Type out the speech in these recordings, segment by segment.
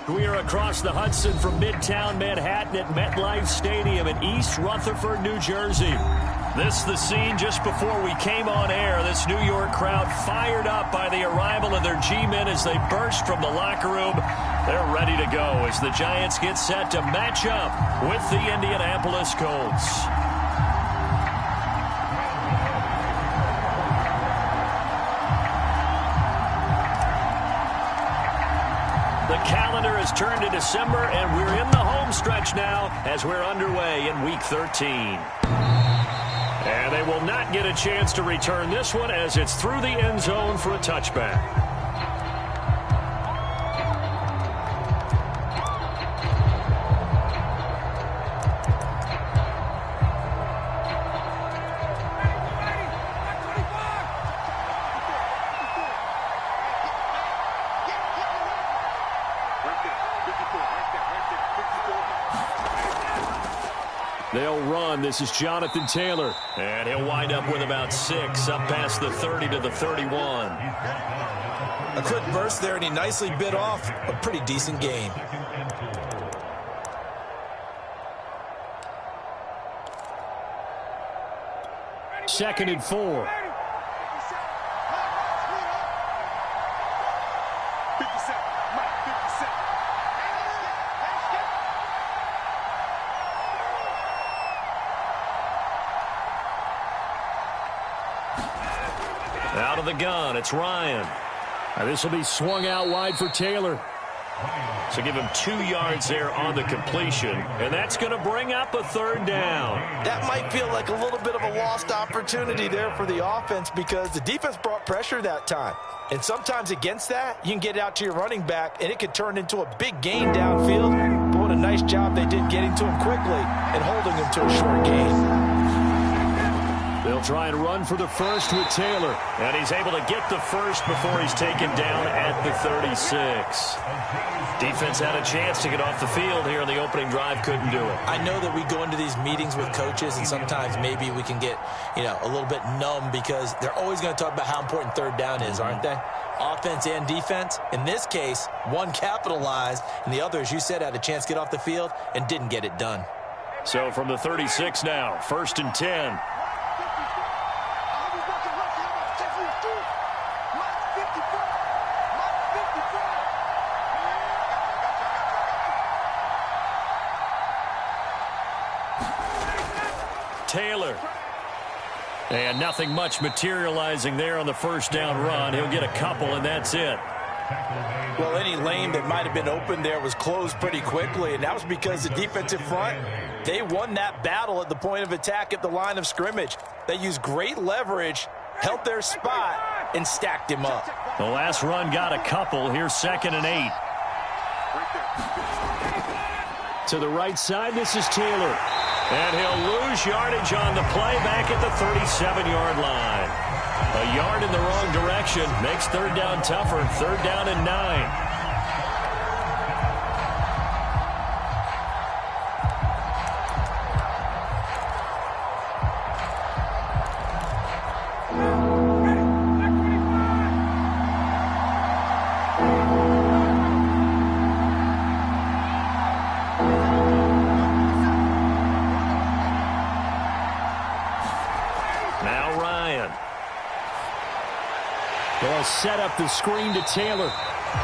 We are across the Hudson from Midtown Manhattan at MetLife Stadium in East Rutherford, New Jersey. This is the scene just before we came on air. This New York crowd fired up by the arrival of their G-men as they burst from the locker room. They're ready to go as the Giants get set to match up with the Indianapolis Colts. The calendar has turned to December, and we're in the home stretch now as we're underway in Week 13. And they will not get a chance to return this one as it's through the end zone for a touchback. They'll run. This is Jonathan Taylor. And he'll wind up with about 6 up past the 30 to the 31. A quick burst there, and he nicely bit off a pretty decent gain. Second and 4. Out of the gun, it's Ryan. Now this will be swung out wide for Taylor. So give him 2 yards there on the completion, and that's going to bring up a third down. That might feel like a little bit of a lost opportunity there for the offense because the defense brought pressure that time. And sometimes against that, you can get it out to your running back, and it could turn into a big gain downfield. But what a nice job they did getting to him quickly and holding him to a short gain. They'll try and run for the first with Taylor. And he's able to get the first before he's taken down at the 36. Defense had a chance to get off the field here in the opening drive. Couldn't do it. I know that we go into these meetings with coaches, and sometimes maybe we can get, a little bit numb because they're always going to talk about how important third down is, aren't they? Offense and defense. In this case, one capitalized, and the other, as you said, had a chance to get off the field and didn't get it done. So from the 36 now, 1st and 10. Taylor. And nothing much materializing there on the first down run. He'll get a couple, and that's it. Well, any lane that might have been open there was closed pretty quickly, and that was because the defensive front, they won that battle at the point of attack at the line of scrimmage. They used great leverage, held their spot, and stacked him up. The last run got a couple. Here's 2nd and 8. To the right side, this is Taylor. And he'll lose yardage on the play back at the 37-yard line. A yard in the wrong direction makes third down tougher. 3rd down and 9. They'll set up the screen to Taylor.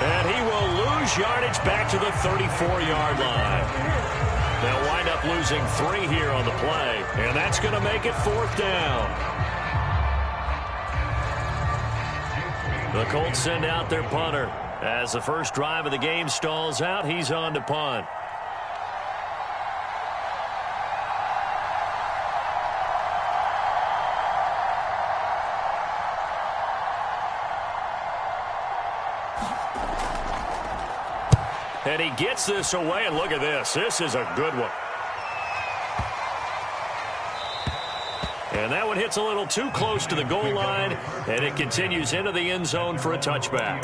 And he will lose yardage back to the 34-yard line. They'll wind up losing 3 here on the play. And that's going to make it 4th down. The Colts send out their punter. As the first drive of the game stalls out, he's on to punt. And he gets this away, and look at this. This is a good one. And that one hits a little too close to the goal line, and it continues into the end zone for a touchback.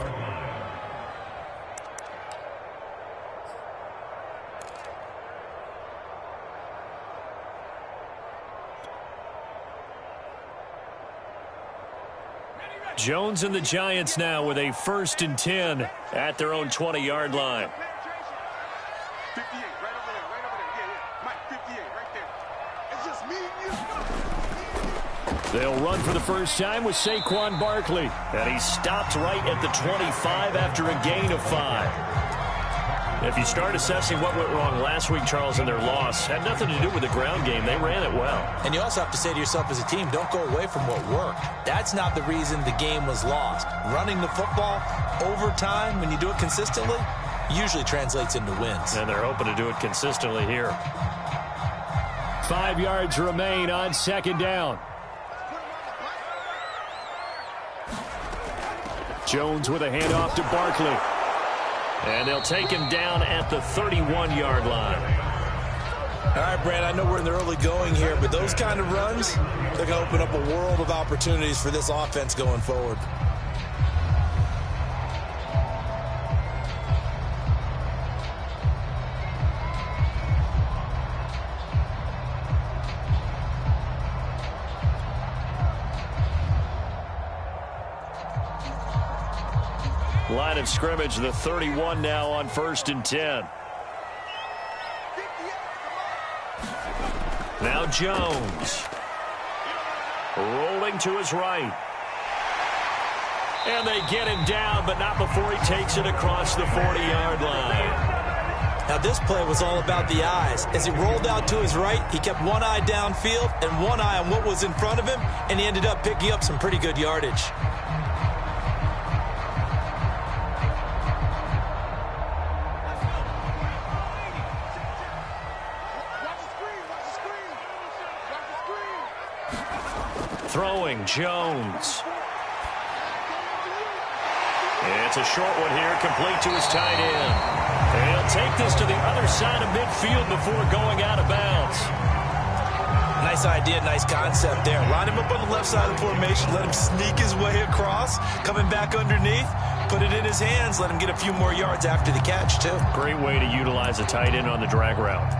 Jones and the Giants now with a 1st and 10 at their own 20-yard line. They'll run for the first time with Saquon Barkley. And he stopped right at the 25 after a gain of 5. If you start assessing what went wrong last week, Charles, in their loss, had nothing to do with the ground game. They ran it well. And you also have to say to yourself as a team, don't go away from what worked. That's not the reason the game was lost. Running the football over time, when you do it consistently, usually translates into wins. And they're hoping to do it consistently here. 5 yards remain on second down. Jones with a handoff to Barkley. And they'll take him down at the 31-yard line. All right, Brand, I know we're in the early going here, but those kind of runs, they're going to open up a world of opportunities for this offense going forward. Line of scrimmage, the 31 now on 1st and 10. Now Jones. Rolling to his right. And they get him down, but not before he takes it across the 40-yard line. Now this play was all about the eyes. As he rolled out to his right, he kept one eye downfield and one eye on what was in front of him, and he ended up picking up some pretty good yardage. Throwing, Jones. It's a short one here, complete to his tight end. And he'll take this to the other side of midfield before going out of bounds. Nice idea, nice concept there. Line him up on the left side of the formation, let him sneak his way across, coming back underneath, put it in his hands, let him get a few more yards after the catch, too. Great way to utilize a tight end on the drag route.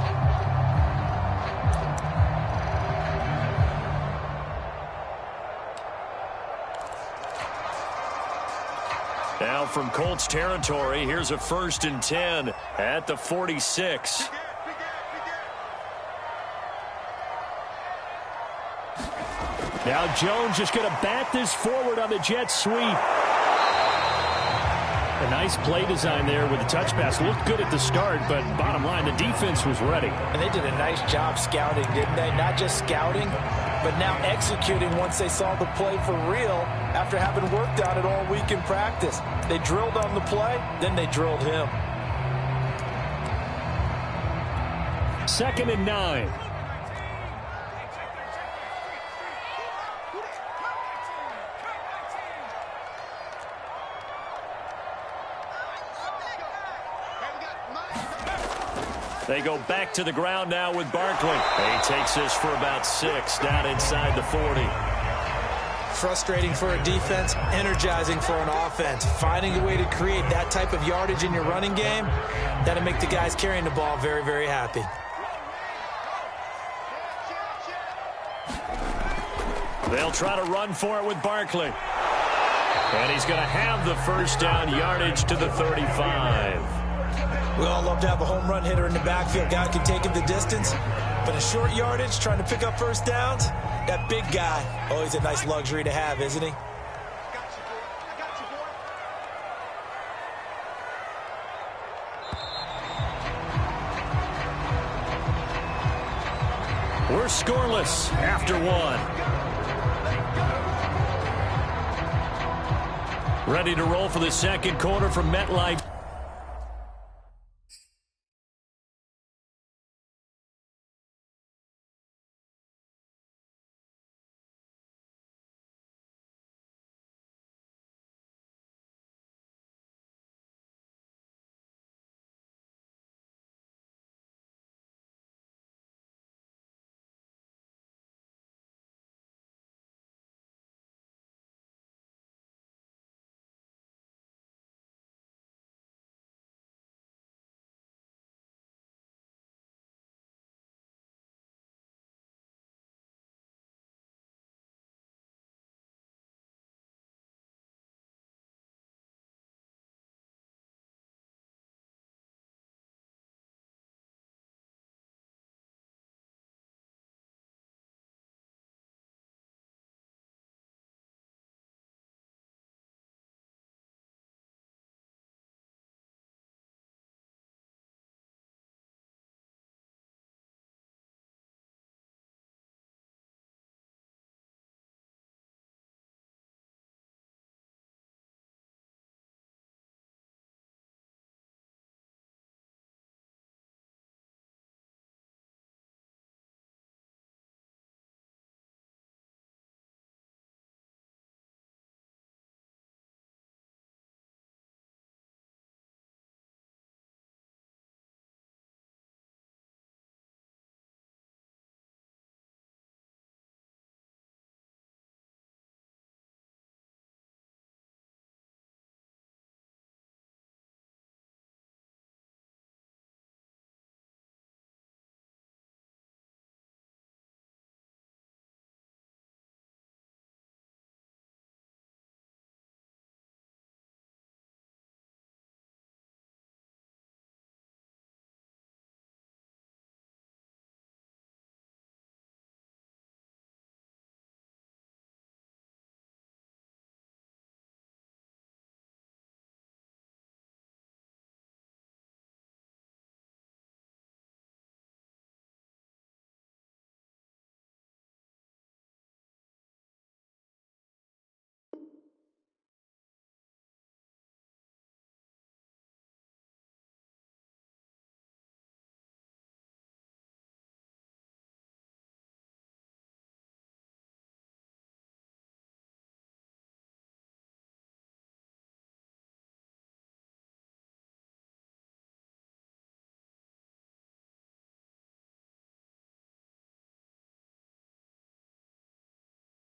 Now from Colts territory, here's a 1st and 10 at the 46. Now Jones just going to bat this forward on the jet sweep. A nice play design there with the touch pass. Looked good at the start, but bottom line, the defense was ready. And they did a nice job scouting, didn't they? Not just scouting, but now executing once they saw the play for real after having worked on it all week in practice. They drilled on the play, then they drilled him. 2nd and 9. They go back to the ground now with Barkley. He takes this for about 6 down inside the 40. Frustrating for a defense, energizing for an offense. Finding a way to create that type of yardage in your running game, that'll make the guys carrying the ball very, very happy. They'll try to run for it with Barkley. And he's going to have the 1st down, yardage to the 35. We all love to have a home run hitter in the backfield. Guy can take him the distance. But a short yardage, trying to pick up 1st downs, that big guy, always a nice luxury to have, isn't he? We're scoreless after 1. Ready to roll for the 2nd quarter from MetLife.